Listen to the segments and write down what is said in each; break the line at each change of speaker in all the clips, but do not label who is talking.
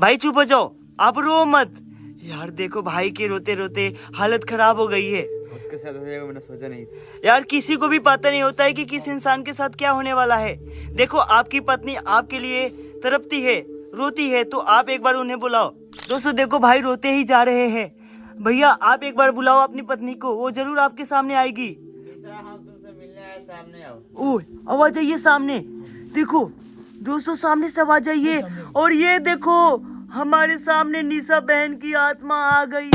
भाई चुप हो जाओ, आप रो मत यार। देखो भाई के रोते रोते हालत खराब हो गई है।
उसके साथ हो जाएगा मैंने सोचा नहीं
यार किसी को भी पता नहीं होता है कि किस इंसान के साथ क्या होने वाला है। देखो आपकी पत्नी आपके लिए तड़पती है, रोती है, तो आप एक बार उन्हें बुलाओ। दोस्तों देखो भाई रोते ही जा रहे हैं। भैया आप एक बार बुलाओ अपनी पत्नी को, वो जरूर आपके सामने आएगी।
हम तुमसे मिलने आए, सामने आओ।
ओह आवाज आई है सामने, देखो दोस्तों सामने से आवाज आई है। और ये देखो हमारे सामने निशा बहन की आत्मा आ गई।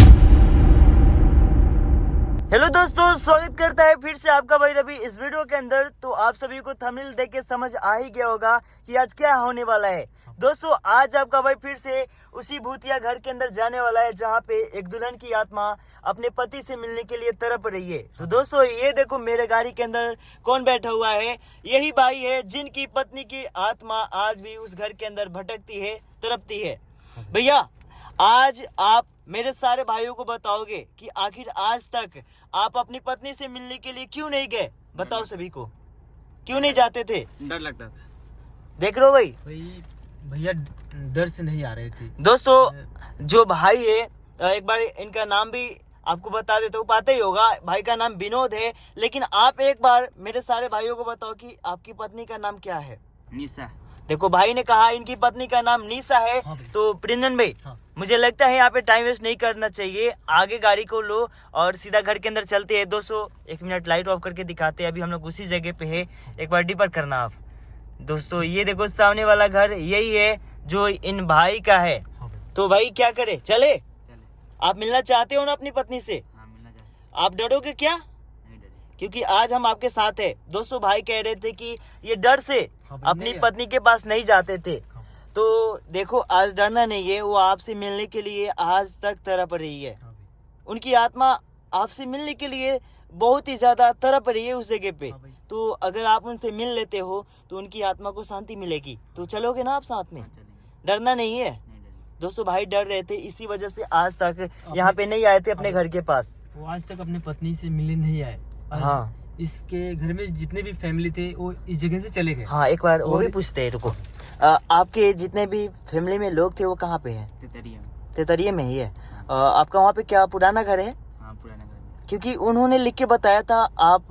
हेलो दोस्तों, स्वागत करता है फिर से आपका भाई रवि इस वीडियो के अंदर। तो आप सभी को थंबनेल देख के समझ आ ही गया होगा कि आज क्या होने वाला है। दोस्तों आज आपका भाई फिर से उसी भूतिया घर के अंदर जाने वाला है जहाँ पे एक दुल्हन की आत्मा अपने पति से मिलने के लिए तड़प रही है। तो दोस्तों ये देखो मेरे गाड़ी के अंदर कौन बैठा हुआ है, यही भाई है जिनकी पत्नी की आत्मा आज भी उस घर के अंदर भटकती है, तड़पती है। भैया आज आप मेरे सारे भाइयों को बताओगे कि आखिर आज तक आप अपनी पत्नी से मिलने के लिए क्यों नहीं गए? बताओ सभी को, क्यों नहीं जाते थे?
डर लगता था।
देख रहे हो भाई
भैया डर से नहीं आ रहे थे।
दोस्तों जो भाई है, एक बार इनका नाम भी आपको बता देता हूँ, पता ही होगा। भाई का नाम विनोद है, लेकिन आप एक बार मेरे सारे भाइयों को बताओ कि आपकी पत्नी का नाम क्या है?
निशा।
देखो भाई ने कहा इनकी पत्नी का नाम निशा है।
हाँ
तो प्रिंजन भाई मुझे लगता है यहाँ पे टाइम वेस्ट नहीं करना चाहिए, आगे गाड़ी को लो और सीधा घर के अंदर चलते हैं। 201 मिनट लाइट ऑफ करके दिखाते हैं। अभी हम लोग उसी जगह पे है, एक बार डिपर करना आप। दोस्तों ये देखो सामने वाला घर यही है जो इन भाई का है। तो भाई क्या करे, चले? आप मिलना चाहते हो ना अपनी पत्नी से?
हाँ, मिलना चाहिए।
आप डरोगे क्या?
नहीं डरे।
क्योंकि आज हम आपके साथ है। दोस्तों भाई कह रहे थे कि ये डर से अपनी पत्नी के पास नहीं जाते थे। तो देखो आज डरना नहीं है, वो आपसे मिलने के लिए आज तक तड़प रही है। उनकी आत्मा आपसे मिलने के लिए बहुत ही ज्यादा तड़प रही है उस जगह पे। तो अगर आप उनसे मिल लेते हो तो उनकी आत्मा को शांति मिलेगी। तो चलोगे ना आप साथ में? डरना नहीं है। दोस्तों भाई डर रहे थे, इसी वजह से आज तक यहाँ पे नहीं आए थे अपने घर के पास।
वो आज तक अपनी पत्नी से मिलने नहीं आए।
हाँ
इसके घर में जितने भी फैमिली थे वो इस जगह से चले गए।
हाँ एक बार वो भी पूछते हैं, रुको। आपके जितने भी फैमिली में लोग थे वो कहाँ पे हैं? तेतरिया में ही है। आपका वहाँ पे क्या पुराना घर है?
हाँ, पुराना घर।
क्योंकि उन्होंने लिख के बताया था आप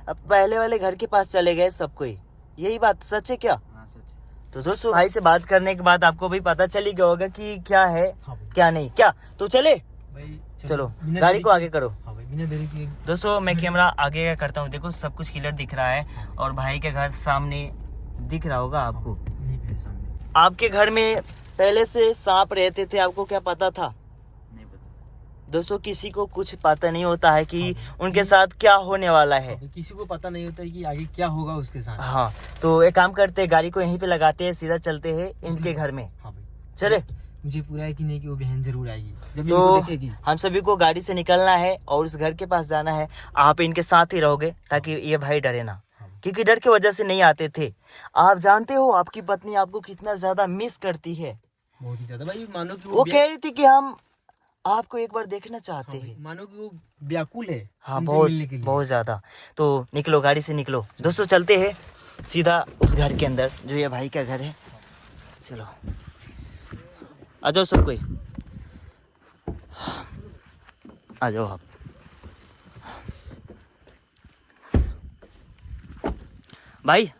पहले वाले घर के पास चले गए सब कोई, यही बात सच है क्या?
हाँ, सच।
तो दोस्तों भाई से बात करने के बाद आपको भी पता चल ही गया होगा कि क्या है क्या नहीं। क्या तो चले
भाई
चलो गाड़ी को आगे करो।
हाँ भाई बिना देरी के।
दोस्तों मैं कैमरा आगे का करता हूँ, देखो सब कुछ क्लियर दिख रहा है और भाई के घर सामने दिख रहा होगा आपको।
यहीं पे सामने।
आपके घर में पहले से सांप रहते थे, आपको क्या पता था?
नहीं पता।
दोस्तों किसी को कुछ पता नहीं होता है कि उनके साथ क्या होने वाला है।
किसी को पता नहीं होता है कि आगे क्या होगा उसके साथ।
हाँ तो एक काम करते हैं, गाड़ी को यहीं पे लगाते हैं, सीधा चलते हैं इनके घर में।
हाँ भाई
चले।
मुझे पूरा है कि नहीं कि वो बहन जरूर आएगी जब
तो
इनको देखेगी।
हम सभी को गाड़ी से निकलना है और उस घर के पास जाना है। आप इनके साथ ही रहोगे ताकि ये भाई डरे ना, क्योंकि डर की वजह से नहीं आते थे। आप जानते हो आपकी पत्नी आपको कितना ज्यादा मिस करती है।
बहुत ही ज्यादा भाई। मानो कि
वो कह रही थी कि हम आपको एक बार देखना चाहते हैं।
मानो कि वो व्याकुल है।
हाँ
उनसे
बहुत
मिलने के लिए।
बहुत ज्यादा। तो निकलो गाड़ी से निकलो। दोस्तों चलते हैं सीधा उस घर के अंदर जो ये भाई का घर है। चलो आ जाओ सब कोई, आ जाओ आप। भाई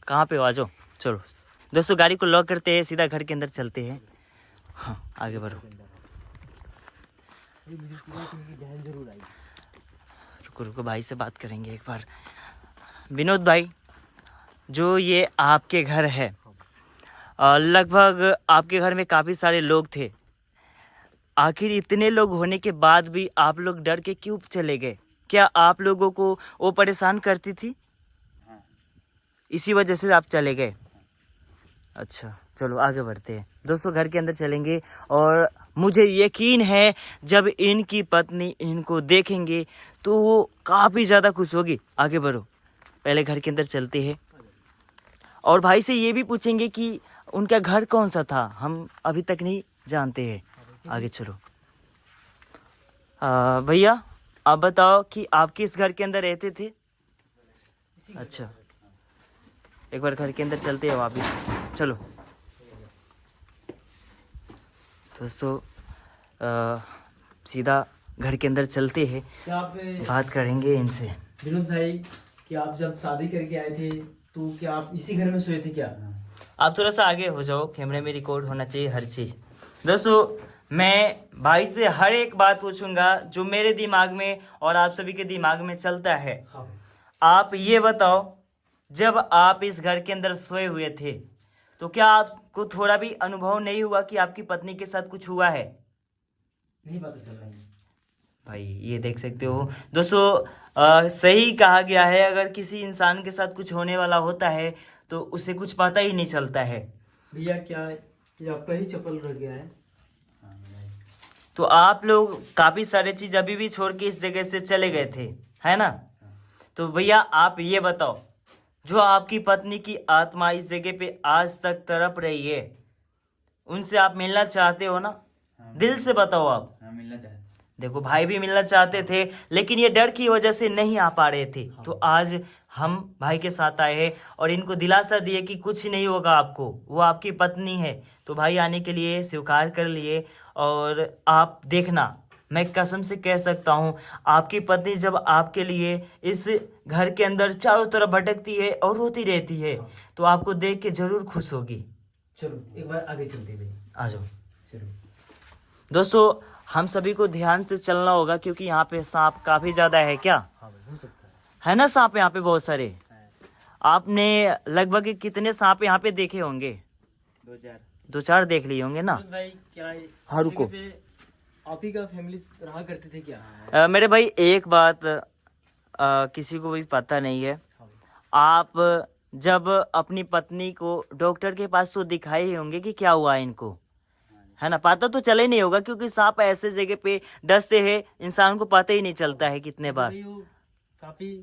कहाँ पे हो, आ जाओ। चलो दोस्तों गाड़ी को लॉक करते हैं, सीधा घर के अंदर चलते हैं। हाँ आगे बढ़ो। रुको रुको भाई से बात करेंगे एक बार। विनोद भाई जो ये आपके घर है, लगभग आपके घर में काफ़ी सारे लोग थे। आखिर इतने लोग होने के बाद भी आप लोग डर के क्यों चले गए? क्या आप लोगों को वो परेशान करती थी? इसी वजह से आप चले गए? अच्छा चलो आगे बढ़ते हैं। दोस्तों घर के अंदर चलेंगे और मुझे यकीन है जब इनकी पत्नी इनको देखेंगे तो वो काफ़ी ज़्यादा खुश होगी। आगे बढ़ो, पहले घर के अंदर चलते हैं और भाई से ये भी पूछेंगे कि उनका घर कौन सा था, हम अभी तक नहीं जानते हैं। आगे चलो। भैया आप बताओ कि आप किस घर के अंदर रहते थे? अच्छा एक बार घर के अंदर चलते हैं वापिस। चलो दोस्तों सीधा घर के अंदर चलते हैं,
क्या आप
बात करेंगे इनसे।
विनोद भाई, कि आप जब शादी करके आए थे तो क्या आप इसी घर में सोए थे क्या?
आप थोड़ा सा आगे हो जाओ, कैमरे में रिकॉर्ड होना चाहिए हर चीज़। दोस्तों मैं भाई से हर एक बात पूछूंगा जो मेरे दिमाग में और आप सभी के दिमाग में चलता है।
हाँ।
आप ये बताओ, जब आप इस घर के अंदर सोए हुए थे तो क्या आपको थोड़ा भी अनुभव नहीं हुआ कि आपकी पत्नी के साथ कुछ हुआ है?
नहीं पता चल रहा है
भाई ये देख सकते हो दोस्तों, सही कहा गया है, अगर किसी इंसान के साथ कुछ होने वाला होता है तो उसे कुछ पता ही नहीं चलता है।
भैया। क्या ये आपका ही चप्पल रह गया है?
तो आप लोग काफ़ी सारे चीज़ अभी भी छोड़ के इस जगह से चले गए थे, है ना? तो भैया आप ये बताओ, जो आपकी पत्नी की आत्मा इस जगह पे आज तक तड़प रही है, उनसे आप मिलना चाहते हो ना? दिल से बताओ आप।
हाँ, मिलना चाहते।
देखो भाई भी मिलना चाहते थे, लेकिन ये डर की वजह से नहीं आ पा रहे थे। तो आज हम भाई के साथ आए हैं और इनको दिलासा दिए कि कुछ नहीं होगा आपको, वो आपकी पत्नी है। तो भाई आने के लिए स्वीकार कर लिए। और आप देखना, मैं कसम से कह सकता हूँ, आपकी पत्नी जब आपके लिए इस घर के अंदर चारों तरफ भटकती है और रोती रहती है तो आपको देख के जरूर खुश होगी।
चलो एक बार आगे चलते भाई।
आ जाओ।
चलो।
दोस्तों हम सभी को ध्यान से चलना होगा क्योंकि यहाँ पे सांप काफ़ी ज़्यादा है। क्या
हाँ भाई, हो सकता
है ना? सांप यहाँ पे बहुत सारे।
है।
आपने लगभग कितने सांप यहाँ पे देखे होंगे? 2-4 देख लिए होंगे ना?
विनोद भाई, क्या
हाँ, रुको।
आप ही का फैमिली रहा करते थे क्या?
मेरे भाई एक बात किसी को भी पता नहीं है।
हाँ भाई।
आप जब अपनी पत्नी को डॉक्टर के पास तो दिखाए ही होंगे कि क्या हुआ इनको, है ना? पता तो चला ही नहीं होगा क्योंकि सांप ऐसे जगह पे डसते हैं, इंसान को पता ही नहीं चलता है कितने बार।
भाई वो काफी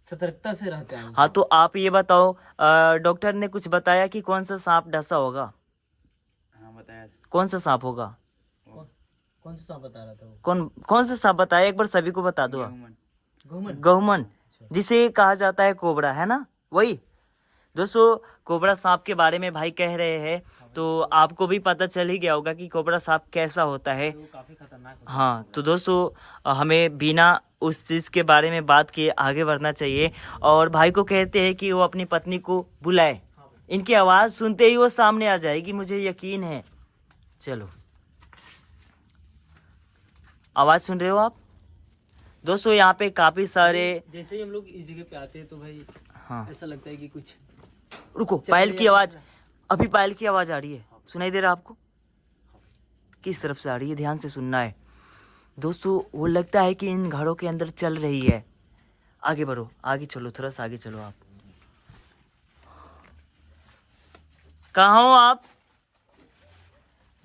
सतर्कता से रहते हैं।
हाँ तो आप ये बताओ, डॉक्टर ने कुछ बताया कि कौन सा सांप डसा होगा?
हाँ, बताया।
कौन सा सांप होगा?
कौन सा सांप बता रहा था वो?
कौन सा सांप बताया, एक बार सभी को बता दो।
गेहूं।
गहुमन।
गहुमन, जिसे कहा जाता है कोबरा, है ना? वही दोस्तों, कोबरा सांप के बारे में भाई कह रहे हैं, तो आपको भी पता चल ही गया होगा कि कोबरा सांप कैसा होता है।
वो काफी खतरनाक होता है।
हाँ तो दोस्तों हमें बिना उस चीज़ के बारे में बात किए आगे बढ़ना चाहिए। और भाई को कहते हैं कि वो अपनी पत्नी को बुलाए,
हाँ भाई।
इनकी आवाज़ सुनते ही वो सामने आ जाएगी, मुझे यकीन है। चलो, आवाज़ सुन रहे हो आप? दोस्तों यहाँ पे काफ़ी सारे,
जैसे ही हम लोग इस जगह पे आते हैं तो भाई
हाँ
ऐसा लगता है कि कुछ
रुको, पायल की आवाज़, अभी पायल की आवाज़ आ रही है, सुनाई दे रहा है आपको? किस तरफ से आ रही है, ध्यान से सुनना है दोस्तों। वो लगता है कि इन घरों के अंदर चल रही है। आगे बढ़ो, आगे चलो, थोड़ा सा आगे चलो। आप कहाँ हो आप?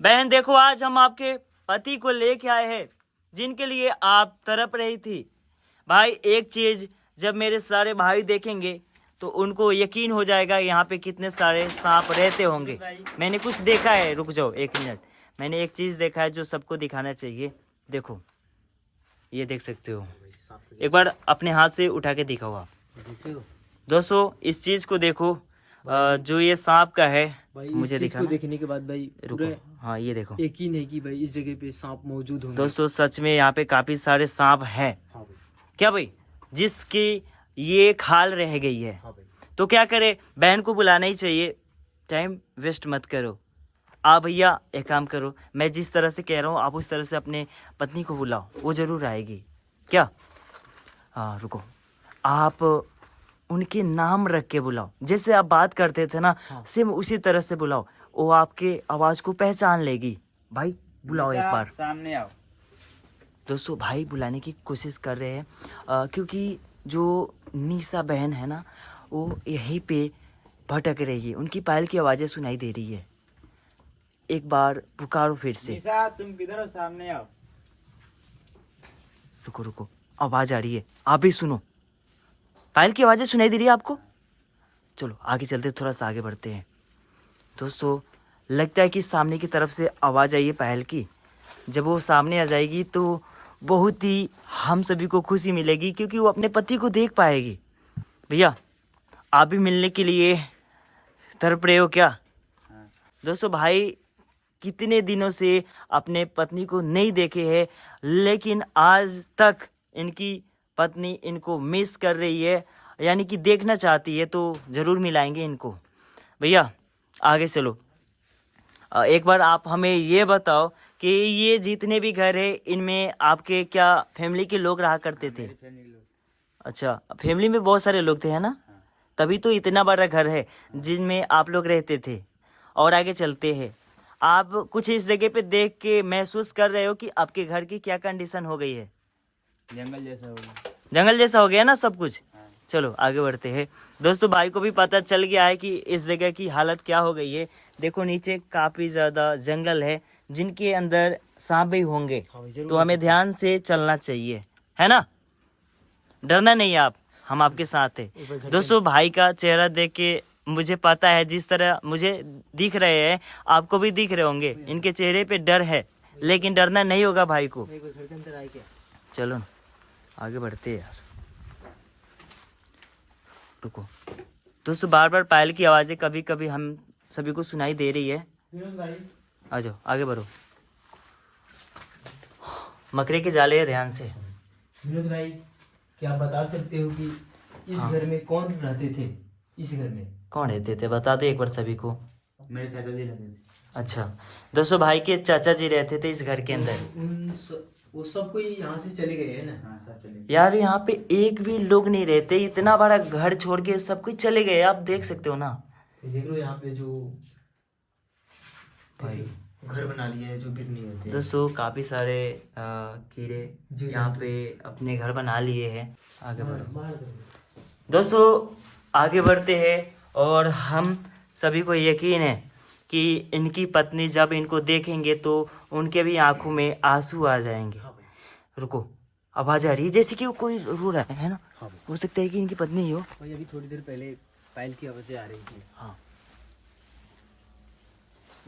बहन देखो, आज हम आपके पति को लेके आए हैं जिनके लिए आप तड़प रही थी। भाई एक चीज़ जब मेरे सारे भाई देखेंगे तो उनको यकीन हो जाएगा यहाँ पे कितने सारे सांप रहते होंगे। मैंने कुछ देखा है, रुक जाओ 1 मिनट, मैंने एक चीज़ देखा है जो सबको दिखाना चाहिए। देखो, ये देख सकते हो, एक बार अपने हाथ से उठा के दिखाओ आप। दोस्तों इस चीज़ को देखो, जो ये सांप का है,
भाई
मुझे
इस चीज
दिखाना।
को देखने के बाद भाई
रुको,
पूरे
हाँ ये देखो
यकीन है कि भाई इस जगह पे सांप मौजूद होंगे।
दोस्तों, सच में यहाँ पे काफ़ी सारे सांप हैं।
हाँ भाई।
क्या भाई, जिसकी ये खाल रह गई है
हाँ भाई।
तो क्या करे, बहन को बुलाना ही चाहिए। टाइम वेस्ट मत करो। आप भैया एक काम करो, मैं जिस तरह से कह रहा हूँ आप उस तरह से अपने पत्नी को बुलाओ, वो ज़रूर आएगी। क्या? हाँ रुको, आप उनके नाम रख के बुलाओ, जैसे आप बात करते थे ना,
हाँ।
सेम उसी तरह से बुलाओ, वो आपके आवाज़ को पहचान लेगी। भाई बुलाओ एक बार।
सामने आओ।
दोस्तों भाई बुलाने की कोशिश कर रहे हैं, क्योंकि जो निशा बहन है ना, वो यहीं पे भटक रही है, उनकी पायल की आवाज़ें सुनाई दे रही है। एक बार पुकारो फिर से।
निशा तुम किधर हो? सामने आओ।
रुको रुको, आवाज़ आ रही है, आप भी सुनो। पायल की आवाज़ें सुनाई दे रही है आपको? चलो आगे चलते, थोड़ा सा आगे बढ़ते हैं। दोस्तों लगता है कि सामने की तरफ से आवाज़ आई है पायल की। जब वो सामने आ जाएगी तो बहुत ही हम सभी को खुशी मिलेगी, क्योंकि वो अपने पति को देख पाएगी। भैया आप भी मिलने के लिए तड़प रहे हो क्या?
हाँ।
दोस्तों भाई कितने दिनों से अपने पत्नी को नहीं देखे हैं, लेकिन आज तक इनकी पत्नी इनको मिस कर रही है, यानी कि देखना चाहती है। तो ज़रूर मिलाएंगे इनको। भैया आगे चलो। एक बार आप हमें ये बताओ कि ये जितने भी घर है इनमें आपके क्या फैमिली के लोग रहा करते थे? अच्छा, फैमिली में बहुत सारे लोग थे, है ना? तभी तो इतना बड़ा घर है जिनमें आप लोग रहते थे। और आगे चलते हैं। आप कुछ इस जगह पे देख के महसूस कर रहे हो कि आपके घर की क्या कंडीशन हो गई है?
जंगल जैसा होगा।
जंगल जैसा हो गया ना सब कुछ।
हाँ।
चलो आगे बढ़ते हैं। दोस्तों भाई को भी पता चल गया है कि इस जगह की हालत क्या हो गई है। देखो नीचे काफ़ी ज़्यादा जंगल है जिनके अंदर सांप भी होंगे, तो हमें ध्यान से चलना चाहिए, है ना? डरना नहीं आप, हम आपके साथ हैं। दोस्तों भाई का चेहरा देख के मुझे पता है, जिस तरह मुझे दिख रहे हैं आपको भी दिख रहे होंगे, इनके चेहरे पे डर है, लेकिन डरना नहीं होगा भाई को। चलो ना आगे बढ़ते हैं यार। रुको दोस्तों, बार बार पायल की आवाज़ें कभी कभी हम सभी को सुनाई दे रही है। आ जाओ आगे बढ़ो। मकड़े के जाले है, ध्यान से।
विनोद भाई, क्या आप बता सकते हो कि इस घर में कौन रहते थे? इस घर में
कौन रहते थे बता दो एक बार सभी को।
मेरे चाचा जी रहते थे।
अच्छा दोस्तों, भाई के चाचा जी रहते थे इस घर के अंदर।
वो सब कोई यहाँ से चले गए हैं ना?
हाँ सब चले।
यार यहाँ पे एक भी लोग नहीं रहते, इतना बड़ा घर छोड़ के सब कुछ चले गए, आप देख सकते हो ना।
देख लो यहाँ पे जो
भाई
घर बना लिया है जो बिरनी होते हैं।
दोस्तों काफी सारे कीड़े
जीव
यहाँ
जंतु।
पे अपने घर बना लिए हैं। आगे बढ़ो
मार दो।
दोस्तों, आगे बढ़ते हैं। और हम सभी को यकीन है कि इनकी पत्नी जब इनको देखेंगे तो उनके भी आंखों में आंसू आ जाएंगे। रुको, आवाज आ रही है जैसे कि वो कोई रो रहा है ना?
हाँ
हो सकता है कि इनकी पत्नी ही हो।
भाई, अभी थोड़ी देर पहले पायल की आवाज़ें आ रही थी।
हाँ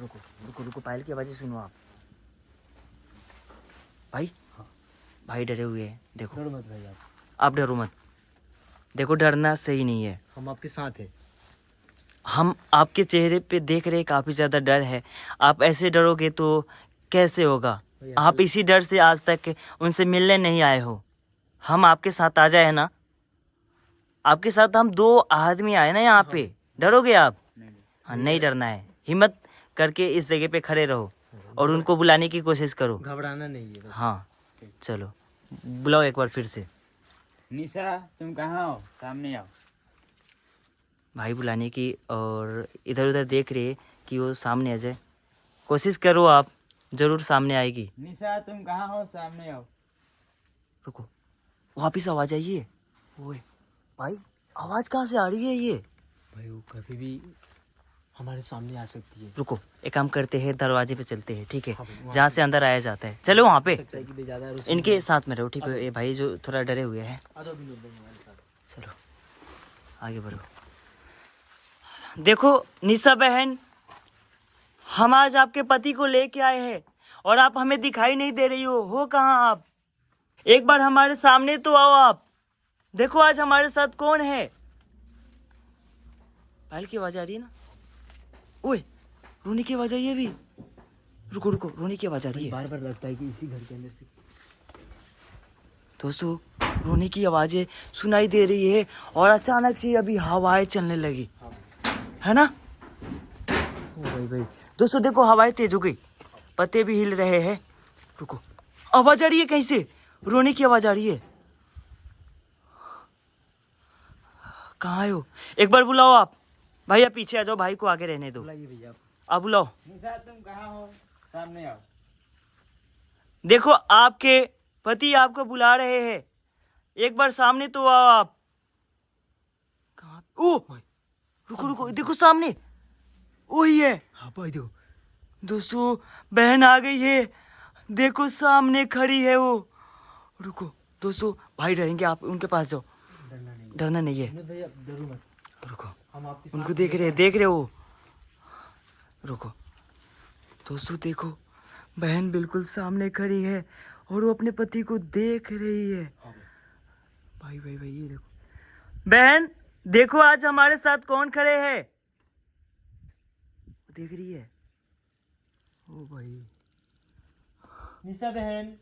रुको रुको रुको, पायल की आवाज़ें सुनो आप। भाई
हाँ।
भाई डरे हुए हैं, देखो।
डरो मत भाई,
आप डरो मत, देखो डरना सही नहीं है।
हम आपके साथ हैं।
हम आपके चेहरे पे देख रहे हैं काफ़ी ज़्यादा डर है। आप ऐसे डरोगे तो कैसे होगा?
भाई,
आप इसी डर से आज तक उनसे मिलने नहीं आए हो। हम आपके साथ आ जाए ना, आपके साथ हम 2 आदमी आए ना यहाँ पे, डरोगे आप?
नहीं
हाँ, नहीं डरना है। हिम्मत करके इस जगह पे खड़े रहो और उनको बुलाने की कोशिश करो।
घबराना नहीं है बस।
हाँ चलो बुलाओ एक बार फिर से।
निशा तुम कहाँ हो? सामने आओ।
भाई बुलाने की, और इधर उधर देख रहे कि वो सामने आ जाए। कोशिश करो आप, ज़रूर सामने आएगी।
निशा तुम कहाँ हो? सामने आओ।
रुको, वापिस आवाज़ आई है। ओए भाई, आवाज़ कहाँ से आ रही है ये?
भाई वो कभी भी हमारे सामने आ सकती है।
रुको, एक काम करते हैं, दरवाजे पे चलते हैं, ठीक है?
हाँ भाई, वहाँ
जहाँ से अंदर आया जाता है, चलो वहाँ पे।
सकता है कि ज़्यादा
इनके साथ में रहो, ठीक है? ये भाई जो थोड़ा डरे हुए हैं। चलो आगे बढ़ो। देखो निशा बहन, हम आज आपके पति को लेके आए हैं और आप हमें दिखाई नहीं दे रही हो कहाँ आप? एक बार हमारे सामने तो आओ आप। देखो आज हमारे साथ कौन है? पायल की आवाज आ रही है ना? ओए, रोने की आवाज आई है अभी। रुको रुको, रोने की आवाज आ रही है।
बार बार लगता है कि इसी घर के अंदर से।
दोस्तों रोने की आवाजें सुनाई दे रही है और अचानक से अभी हवाएं चलने लगी, है ना? ओ भाई भाई, दोस्तों देखो हवाएं तेज हो गई, पत्ते भी हिल रहे हैं। रुको, आवाज आ रही है कहीं से, रोने की आवाज आ रही है। कहाँ है वो? एक बार बुलाओ आप। भाई आप पीछे आ जाओ, भाई को आगे रहने दो।
बुलाइए भैया।
आप बुलाओ।
निशा तुम कहाँ हो? सामने आओ।
देखो आपके पति आपको बुला रहे हैं, एक बार सामने तो आओ आप। कहाँ? ओ भाई, रुको रुको, देखो सामने वही है।
हाँ भाई देखो।
दोस्तों बहन आ गई है, देखो सामने खड़ी है वो। रुको दोस्तों, भाई डरेंगे, आप उनके पास जाओ।
डरना नहीं।
डरना नहीं है।
विनोद भैया डरो मत,
रुको,
हम आपके
उनको
साथ
देख रहे हो। रुको दोस्तों, देखो बहन बिल्कुल सामने खड़ी है और वो अपने पति को देख रही है।
हाँ
भाई भाई भाई, ये देखो बहन, देखो आज हमारे साथ कौन खड़े हैं। देख रही है। ओ भाई,
निशा बहन,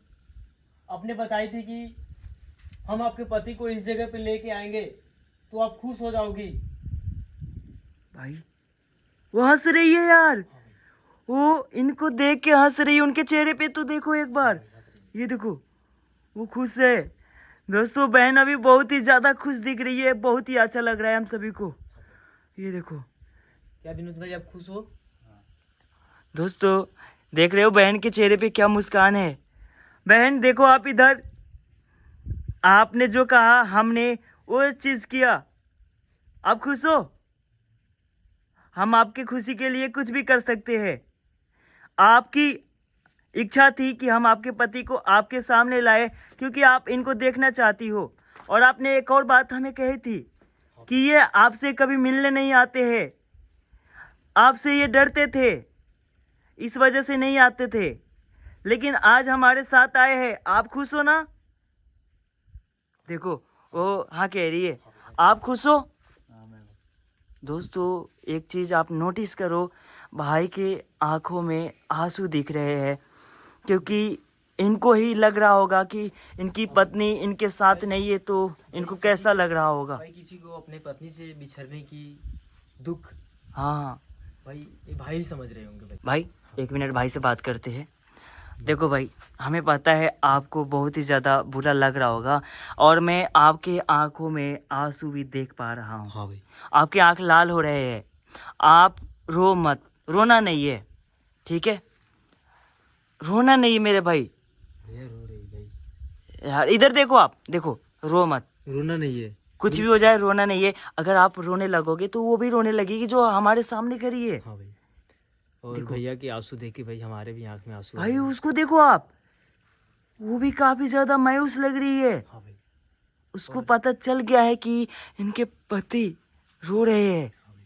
आपने बताई थी कि हम आपके पति को इस जगह पे लेके आएंगे तो आप खुश हो जाओगी।
भाई वो हंस रही है यार, वो इनको देख के हंस रही है। उनके चेहरे पे तो देखो एक बार, ये देखो वो खुश है। दोस्तों बहन अभी बहुत ही ज्यादा खुश दिख रही है, बहुत ही अच्छा लग रहा है हम सभी को। ये देखो
क्या विनोद भाई, आप खुश हो?
दोस्तों, देख रहे हो बहन के चेहरे पे क्या मुस्कान है। बहन देखो आप इधर, आपने जो कहा हमने वो चीज किया, आप खुश हो? हम आपकी खुशी के लिए कुछ भी कर सकते हैं। आपकी इच्छा थी कि हम आपके पति को आपके सामने लाए क्योंकि आप इनको देखना चाहती हो। और आपने एक और बात हमें कही थी कि ये आपसे कभी मिलने नहीं आते हैं, आपसे ये डरते थे, इस वजह से नहीं आते थे, लेकिन आज हमारे साथ आए हैं। आप खुश हो ना? देखो वो हाँ कह रही है, आप खुश हो?
हाँ मैं हूँ।
दोस्तों एक चीज़ आप नोटिस करो, भाई के आंखों में आंसू दिख रहे हैं क्योंकि इनको ही लग रहा होगा कि इनकी पत्नी इनके साथ नहीं है, तो इनको कैसा लग रहा होगा।
भाई किसी को अपने पत्नी से बिछड़ने की दुख,
हाँ
भाई ये भाई ही समझ रहे होंगे।
भाई एक मिनट भाई से बात करते हैं। देखो भाई, हमें पता है आपको बहुत ही ज़्यादा बुरा लग रहा होगा और मैं आपके आंखों में आंसू भी देख पा रहा हूँ।
हाँ भाई,
आपके आंख लाल हो रहे हैं। आप रो मत, रोना नहीं है, ठीक है? रोना नहीं है मेरे भाई।
भैया रो रही भाई।
यार इधर देखो, आप देखो, रो मत,
रोना नहीं है।
कुछ भी हो जाए रोना नहीं है। अगर आप रोने लगोगे तो वो भी रोने लगेगी जो हमारे सामने खड़ी है।
हाँ भाई, और
देखो।
भैया के आंसू देख के भाई हमारे भी आंख में आंसू आ
भाई
गए।
उसको देखो आप, वो भी काफी ज्यादा मायूस लग रही है।
हाँ भाई,
उसको पता चल गया है कि इनके पति रो रहे हैं।
हाँ भाई।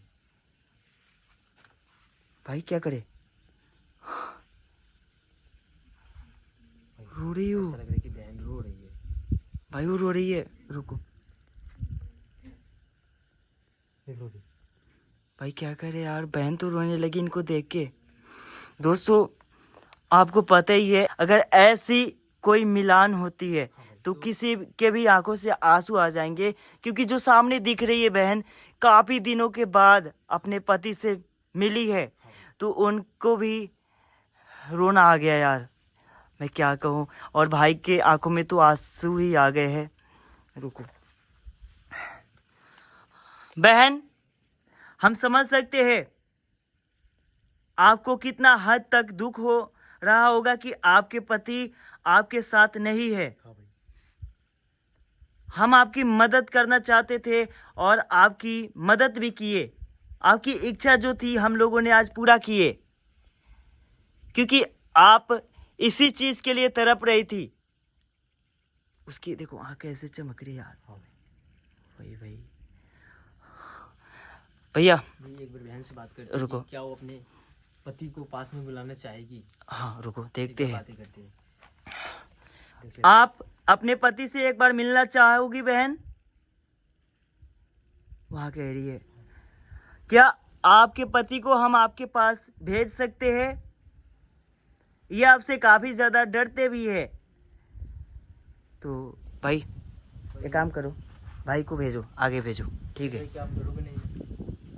भाई क्या करे, रो रही हो
ऐसा लग रहा है कि बहन रो रही है।
भाई, वो रो रही है। रुको
देख रो रही।
भाई क्या करे यार, बहन तो रोने लगी इनको देख के। दोस्तों आपको पता ही है, अगर ऐसी कोई मिलान होती है तो किसी के भी आंखों से आंसू आ जाएंगे, क्योंकि जो सामने दिख रही है बहन काफी दिनों के बाद अपने पति से मिली है, तो उनको भी रोना आ गया यार, मैं क्या कहूँ। और भाई के आंखों में तो आंसू ही आ गए हैं। रुको बहन, हम समझ सकते हैं आपको कितना हद तक दुख हो रहा होगा कि आपके पति आपके साथ नहीं है।
हाँ भाई,
हम आपकी मदद करना चाहते थे और आपकी मदद भी किए। आपकी इच्छा जो थी हम लोगों ने आज पूरा किए, क्योंकि आप इसी चीज के लिए तड़प रही थी। उसकी देखो आँख कैसे चमक रही यार।
हाँ
भाई भाई भैया
भाई, एक बार बहन से बात करते हैं
रुको।
कि क्या वो अपने पति को पास में बुलाना चाहेगी।
हाँ रुको देखते हैं।
बातें करते हैं। देख ले।
आप अपने पति से एक बार मिलना चाहोगी बहन? वहाँ कह रही है, क्या आपके पति को हम आपके पास भेज सकते हैं? ये आपसे काफी ज्यादा डरते भी है। तो भाई एक काम करो, भाई को भेजो, आगे भेजो, ठीक है?
भाई, क्या आप डरोगे नहीं?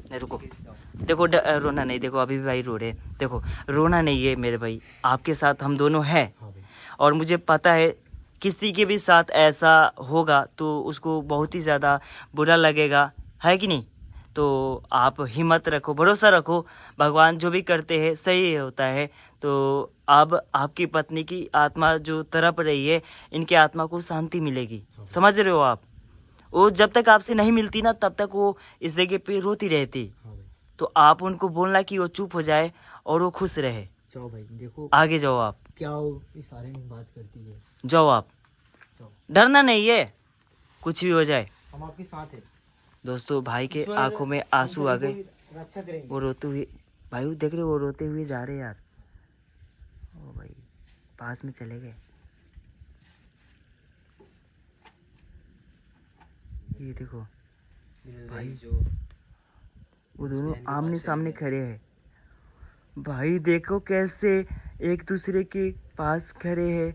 नहीं रुको,
कैसे जाओ?
देखो रोना नहीं, देखो अभी भी भाई रो रहे हैं। देखो रोना नहीं है मेरे भाई, आपके साथ हम दोनों हैं।
हाँ भाई,
और मुझे पता है किसी के भी साथ ऐसा होगा तो उसको बहुत ही ज़्यादा बुरा लगेगा, है कि नहीं? तो आप हिम्मत रखो, भरोसा रखो, भगवान जो भी करते हैं सही होता है। तो अब आपकी पत्नी की आत्मा जो तड़प रही है, इनकी आत्मा को शांति मिलेगी, समझ रहे हो आप? वो जब तक आपसे नहीं मिलती ना तब तक वो इस जगह पे रोती रहती।
हाँ भाई।
तो आप उनको बोलना कि वो चुप हो जाए और वो खुश रहे।
जाओ भाई, देखो
आगे जाओ आप,
क्या वो इस बारे में बात करती है।
जाओ आप,
जाओ,
डरना नहीं है, कुछ भी हो जाए।
हम आपके साथ हैं।
दोस्तों भाई के
इस बार
आंखों में आंसू आ
हम
गए,
सभी को रक्षा करेंगे।
वो रोते हुए, भाई वो देख रहे वो रोते हुए जा रहे यार। ओ भाई पास में चले गए। ये देखो
विनोद
भाई,
जो
वो दोनों
बहन के
आमने
पास
सामने
चले गए।
खड़े हैं। भाई देखो कैसे एक दूसरे के पास खड़े हैं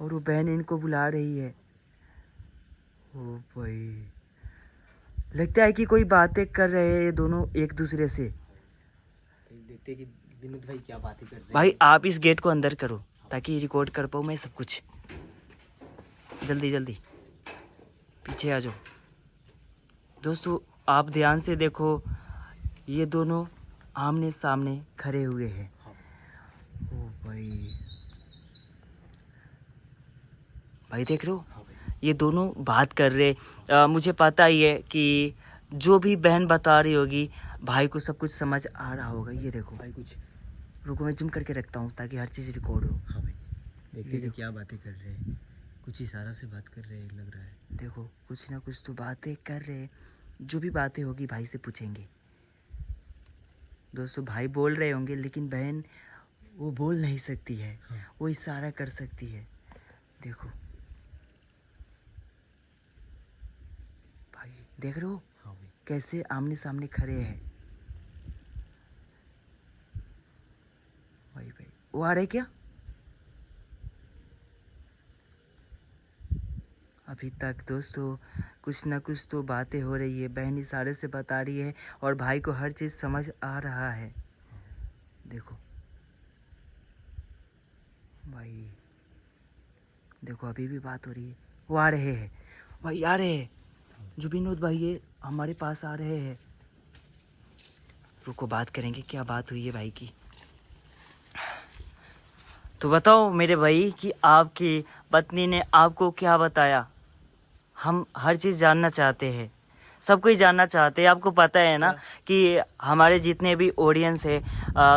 और वो बहन इनको बुला रही है। ओ भाई, लगता है कि कोई बातें कर रहे हैं ये दोनों एक दूसरे से।
देखते कि विनोद भाई क्या बातें कर रहे हैं।
भाई आप इस गेट को अंदर करो ताकि रिकॉर्ड कर पाऊँ मैं सब कुछ। जल्दी जल्दी पीछे आ जाओ। दोस्तों आप ध्यान से देखो, ये दोनों आमने सामने खड़े हुए हैं। ओ भाई, भाई देख रहे हो ये दोनों बात कर रहे। मुझे पता ही है कि जो भी बहन बता रही होगी भाई को सब कुछ समझ आ रहा होगा। ये देखो
भाई कुछ
रुको, मैं जूम करके रखता हूँ ताकि हर चीज़ रिकॉर्ड हो।
हाँ भाई, देखते कि क्या बातें कर रहे हैं। कुछ इशारा से बात कर रहे हैं लग रहा है।
देखो कुछ ना कुछ तो बातें कर रहे हैं। जो भी बातें होगी भाई से पूछेंगे। दोस्तों भाई बोल रहे होंगे लेकिन बहन वो बोल नहीं सकती है।
हाँ।
वो इशारा कर सकती है। देखो भाई देख रहे हो
हाँ भाई,
कैसे आमने सामने खड़े हैं। भाई भाई वो आ रहे क्या? अभी तक दोस्तों कुछ ना कुछ तो बातें हो रही है। बहन इशारे से बता रही है और भाई को हर चीज़ समझ आ रहा है। देखो भाई, देखो अभी भी बात हो रही है। वो आ रहे हैं भाई, आ रहे हैं। जो विनोद भाई है हमारे पास आ रहे हैं। रुको बात करेंगे क्या बात हुई है भाई की। तो बताओ मेरे भाई कि आपकी पत्नी ने आपको क्या बताया। हम हर चीज़ जानना चाहते हैं, सब कुछ जानना चाहते हैं। आपको पता है ना कि हमारे जितने भी ऑडियंस है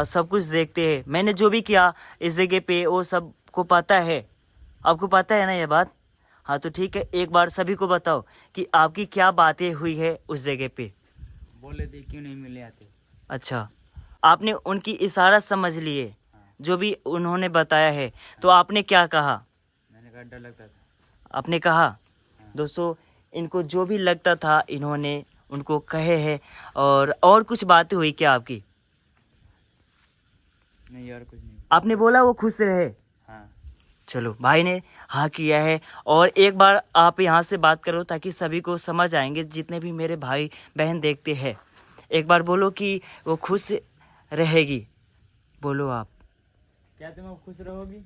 सब कुछ देखते हैं। मैंने जो भी किया इस जगह पे वो सबको पता है। आपको पता है ना ये बात? हाँ तो ठीक है, एक बार सभी को बताओ कि आपकी क्या बातें हुई है उस जगह पे।
बोले थे क्यों नहीं मिले आते।
अच्छा, आपने उनकी इशारा समझ लिए जो भी उन्होंने बताया है, तो आपने क्या कहा?
मैंने कहा डर लगता था।
आपने कहा। दोस्तों इनको जो भी लगता था इन्होंने उनको कहे हैं। और कुछ बातें हुई क्या आपकी?
नहीं और कुछ नहीं।
आपने बोला वो खुश रहे।
हाँ
चलो भाई ने हाँ किया है। और एक बार आप यहाँ से बात करो ताकि सभी को समझ आएंगे जितने भी मेरे भाई बहन देखते हैं। एक बार बोलो कि वो खुश रहेगी। बोलो आप।
क्या तुम अब खुश रहोगी?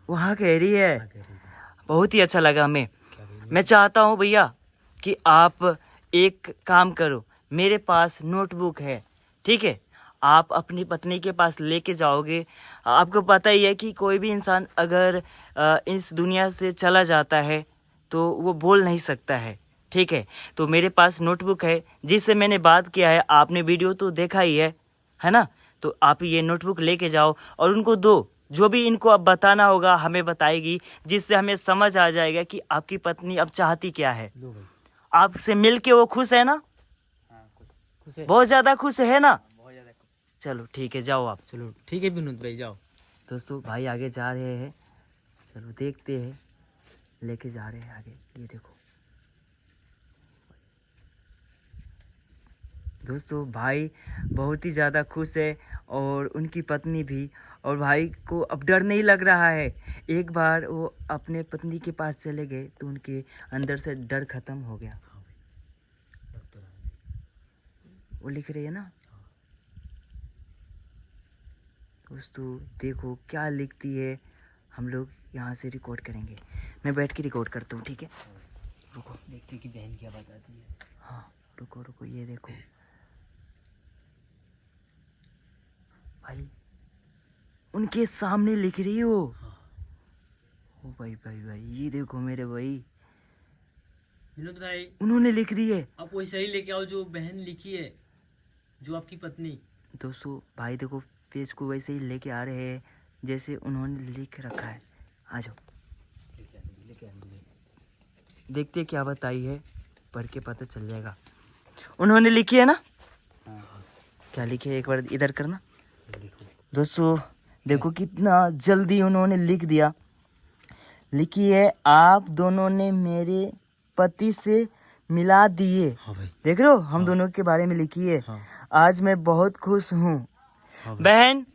वो हाँ कह रही है।
हाँ कह रही है।
बहुत ही अच्छा लगा हमें।
क्या कह रही है?
मैं चाहता हूँ भैया कि आप एक काम करो। मेरे पास नोटबुक है, ठीक है? आप अपनी पत्नी के पास लेके जाओगे। आपको पता ही है कि कोई भी इंसान अगर इस दुनिया से चला जाता है तो वो बोल नहीं सकता है, ठीक है? तो मेरे पास नोटबुक है जिससे मैंने बात किया है। आपने वीडियो तो देखा ही है ना? तो आप ये नोटबुक लेके जाओ और उनको दो। जो भी इनको अब बताना होगा हमें बताएगी, जिससे हमें समझ आ जाएगा कि आपकी पत्नी अब चाहती क्या है।
लो भाई,
आपसे मिलके वो खुश है ना?
हाँ
खुश है।
बहुत ज़्यादा खुश है ना?
बहुत ज़्यादा खुश।
चलो ठीक है, जाओ आप।
चलो ठीक है विनोद भाई, जाओ।
दोस्तों भाई आगे जा रहे हैं। चलो देखते हैं, लेके जा रहे हैं आगे। ये देखो दोस्तों भाई बहुत ही ज़्यादा खुश है और उनकी पत्नी भी। और भाई को अब डर नहीं लग रहा है। एक बार वो अपने पत्नी के पास चले गए तो उनके अंदर से डर खत्म हो गया। वो लिख रही है ना दोस्तों, देखो क्या लिखती है। हम लोग यहाँ से रिकॉर्ड करेंगे। मैं बैठ के रिकॉर्ड करता हूँ, ठीक है? रुको
देखते कि बहन क्या बताती है।
हाँ रुको रुको, ये देखो भाई उनके सामने लिख रही हो। ओ भाई भाई भाई, ये देखो मेरे भाई,
विनोद भाई
उन्होंने लिख दी है।
आप वैसे ही लेके आओ जो बहन लिखी है, जो आपकी पत्नी।
दोस्तों भाई देखो पेज को वैसे ही लेके आ रहे हैं जैसे उन्होंने लिख रखा है। आ जाओ देखते क्या बताई है, पढ़ के पता चल जाएगा। उन्होंने लिखी है ना?
हाँ
क्या लिखी है एक बार इधर करना। दोस्तों देखो कितना जल्दी उन्होंने लिख दिया। लिखी है, आप दोनों ने मेरे पति से मिला दिए।
हाँ भाई।
देख रहे हो हम दोनों के बारे में लिखी है।
हाँ।
आज मैं बहुत खुश हूँ।
हाँ भाई।
बहन,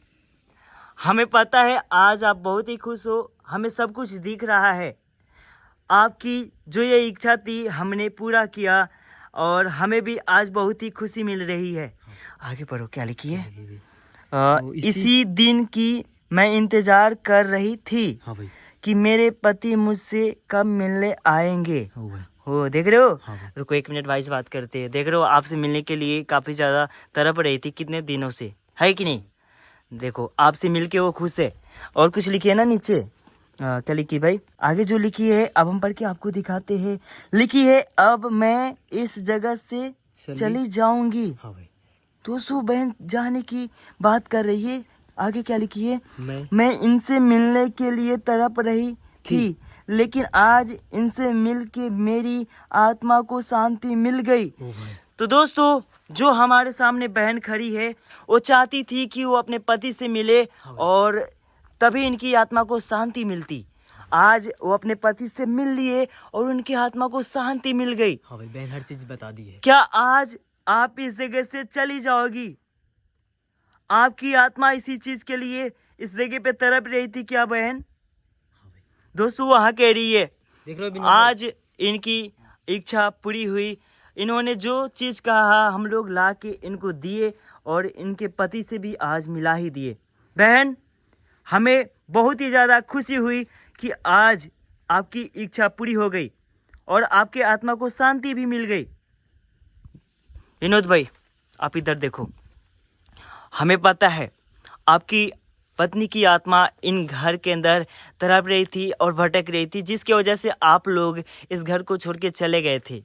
हमें पता है आज आप बहुत ही खुश हो, हमें सब कुछ दिख रहा है। आपकी जो ये इच्छा थी हमने पूरा किया और हमें भी आज बहुत ही खुशी मिल रही है। आगे पढ़ो, क्या लिखी है?
तो
इसी दिन की मैं इंतजार कर रही थी
हाँ भाई।
कि मेरे पति मुझसे कब मिलने आएंगे।
हाँ भाई।
हो देख रहे हो?
हाँ भाई।
रुको 1 मिनट, वाइस बात करते हैं। देख रहे हो, आपसे मिलने के लिए काफ़ी ज़्यादा तड़प रही थी कितने दिनों से, है कि नहीं? देखो आपसे मिलके वो खुश है। और कुछ लिखी है ना नीचे? क्या लिखी भाई? आगे जो लिखी है अब हम पढ़ के आपको दिखाते हैं। लिखी है, अब मैं इस जगह से चली जाऊंगी।
हाँ भाई।
दोस्तों बहन जाने की बात कर रही है। आगे क्या लिखी है?
मैं
मैं इनसे मिलने के लिए तड़प रही थी, लेकिन आज इनसे मिल के मेरी आत्मा को शांति मिल गई।
ओ भाई।
तो दोस्तों जो हमारे सामने बहन खड़ी है वो चाहती थी कि वो अपने पति से मिले और तभी इनकी आत्मा को शांति मिलती। आज वो अपने पति से मिल लिए और उनकी आत्मा को शांति मिल गई।
हाँ भाई, बहन हर चीज बता दी है।
क्या आज आप इस जगह से चली जाओगी? आपकी आत्मा इसी चीज के लिए इस जगह पे तड़प रही थी क्या बहन? दोस्तों वो हाँ कह रही है।
देख लो
आज इनकी इच्छा पूरी हुई। इन्होंने जो चीज़ कहा हम लोग ला के इनको दिए और इनके पति से भी आज मिला ही दिए। बहन हमें बहुत ही ज़्यादा खुशी हुई कि आज आपकी इच्छा पूरी हो गई और आपके आत्मा को शांति भी मिल गई। विनोद भाई आप इधर देखो, हमें पता है आपकी पत्नी की आत्मा इन घर के अंदर तड़प रही थी और भटक रही थी, जिसकी वजह से आप लोग इस घर को छोड़ के चले गए थे,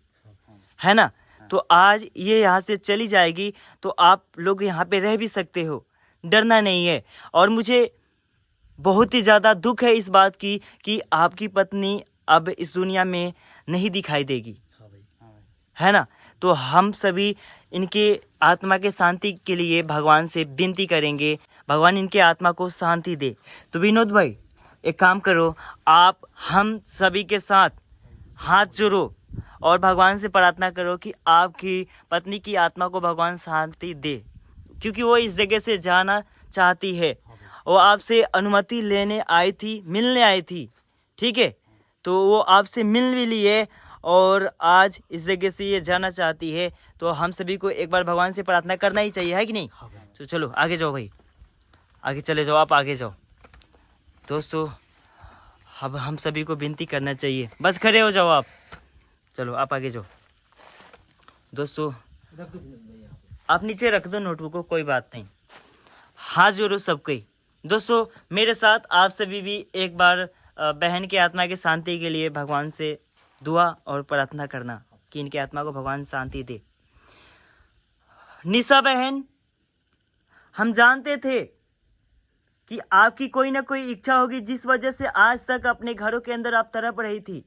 है ना? तो आज ये यहाँ से चली जाएगी तो आप लोग यहाँ पे रह भी सकते हो, डरना नहीं है। और मुझे बहुत ही ज़्यादा दुख है इस बात की कि आपकी पत्नी अब इस दुनिया में नहीं दिखाई देगी, है ना? तो हम सभी इनके आत्मा के शांति के लिए भगवान से विनती करेंगे, भगवान इनके आत्मा को शांति दे। तो विनोद भाई एक काम करो, आप हम सभी के साथ हाथ जोड़ो और भगवान से प्रार्थना करो कि आपकी पत्नी की आत्मा को भगवान शांति दे, क्योंकि वो इस जगह से जाना चाहती है। वो आपसे अनुमति लेने आई थी, मिलने आई थी, ठीक है? तो वो आपसे मिल भी लिए और आज इस जगह से ये जाना चाहती है। तो हम सभी को एक बार भगवान से प्रार्थना करना ही चाहिए, है कि नहीं? तो चलो आगे जाओ भाई, आगे चले जाओ, आप आगे जाओ। दोस्तों अब हम सभी को विनती करना चाहिए, बस खड़े हो जाओ आप, चलो आप आगे जाओ। दोस्तों आप नीचे रख दो नोटबुक को, कोई बात नहीं, हाथ जोड़ो सबको ही। दोस्तों मेरे साथ आप सभी भी एक बार बहन की आत्मा की शांति के लिए भगवान से दुआ और प्रार्थना करना कि इनकी आत्मा को भगवान शांति दे। निशा बहन, हम जानते थे कि आपकी कोई ना कोई इच्छा होगी जिस वजह से आज तक अपने घरों के अंदर आप तड़प रही थी,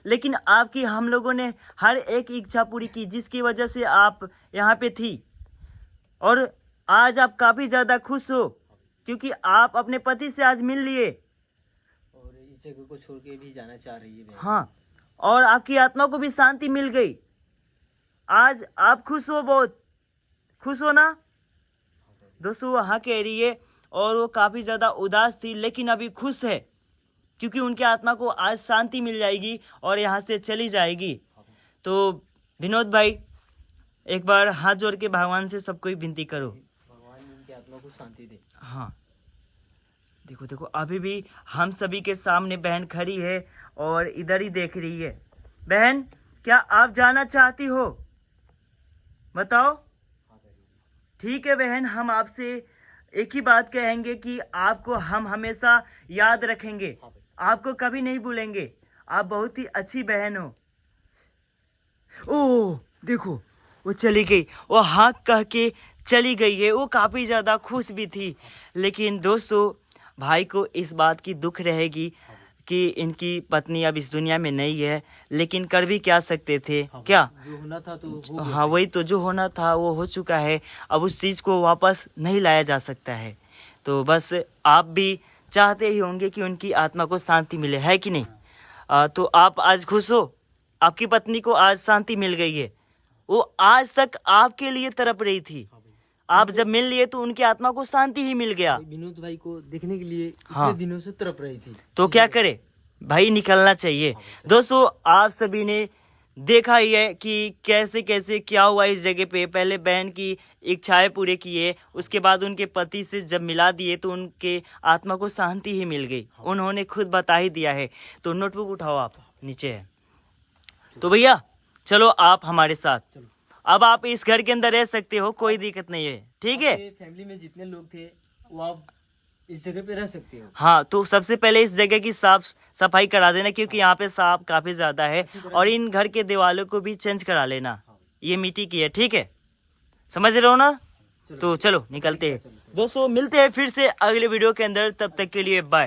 लेकिन आपकी हम लोगों ने हर एक इच्छा पूरी की जिसकी वजह से आप यहाँ पे थी। और आज आप काफ़ी ज़्यादा खुश हो क्योंकि आप अपने पति से आज मिल लिए
और इस जगह को छोड़ के भी जाना चाह रही है।
हाँ, और आपकी आत्मा को भी शांति मिल गई। आज आप खुश हो, बहुत खुश हो ना? दोस्तों वो हाँ कह रही है और वो काफ़ी ज़्यादा उदास थी लेकिन अभी खुश है क्योंकि उनके आत्मा को आज शांति मिल जाएगी और यहाँ से चली जाएगी। तो विनोद भाई एक बार हाथ जोड़ के भगवान से सबको ही विनती करो,
भगवान इनकी आत्मा को शांति दे।
हाँ देखो देखो अभी भी हम सभी के सामने बहन खड़ी है और इधर ही देख रही है। बहन क्या आप जाना चाहती हो? बताओ। ठीक है बहन, हम आपसे एक ही बात कहेंगे कि आपको हम हमेशा याद रखेंगे, आपको कभी नहीं भूलेंगे। आप बहुत ही अच्छी बहन हो। ओह देखो वो चली गई, वो हाँ कह के चली गई है। वो काफ़ी ज़्यादा खुश भी थी, लेकिन दोस्तों भाई को इस बात की दुख रहेगी कि इनकी पत्नी अब इस दुनिया में नहीं है, लेकिन कर भी क्या सकते थे? क्या
जो होना था तो हो गया।
हाँ वही तो, जो होना था वो हो चुका है, अब उस चीज़ को वापस नहीं लाया जा सकता है। तो बस आप भी चाहते ही होंगे कि उनकी आत्मा को शांति मिले, है कि नहीं? तो आप आज खुश हो, आपकी पत्नी को आज शांति मिल गई है। वो आज तक आपके लिए तड़प रही थी, आप जब मिल लिए तो उनकी आत्मा को शांति ही मिल गया।
विनोद भाई को देखने के लिए
हाँ।
इतने दिनों से तड़प रही थी।
तो क्या करे भाई, निकलना चाहिए। दोस्तों आप सभी ने देखा ही है कि कैसे कैसे क्या हुआ इस जगह पे। पहले बहन की इच्छाएं पूरे किए, उसके बाद उनके पति से जब मिला दिए तो उनके आत्मा को शांति ही मिल गई। उन्होंने खुद बता ही दिया है। तो नोटबुक उठाओ, आप नीचे है। तो भैया चलो आप हमारे साथ,
चलो।
अब आप इस घर के अंदर रह सकते हो, कोई दिक्कत नहीं है, ठीक है।
आपके फैमिली में जितने लोग थे वो आप इस जगह पे रह सकते हो।
हाँ, तो सबसे पहले इस जगह की साफ सफाई करा देना, क्योंकि यहाँ पे सांप काफी ज्यादा है। और इन घर के दीवारों को भी चेंज करा लेना, ये मिट्टी की है, ठीक है, समझ रहे हो ना। तो चलो निकलते हैं दोस्तों, मिलते हैं फिर से अगले वीडियो के अंदर, तब तक के लिए बाय।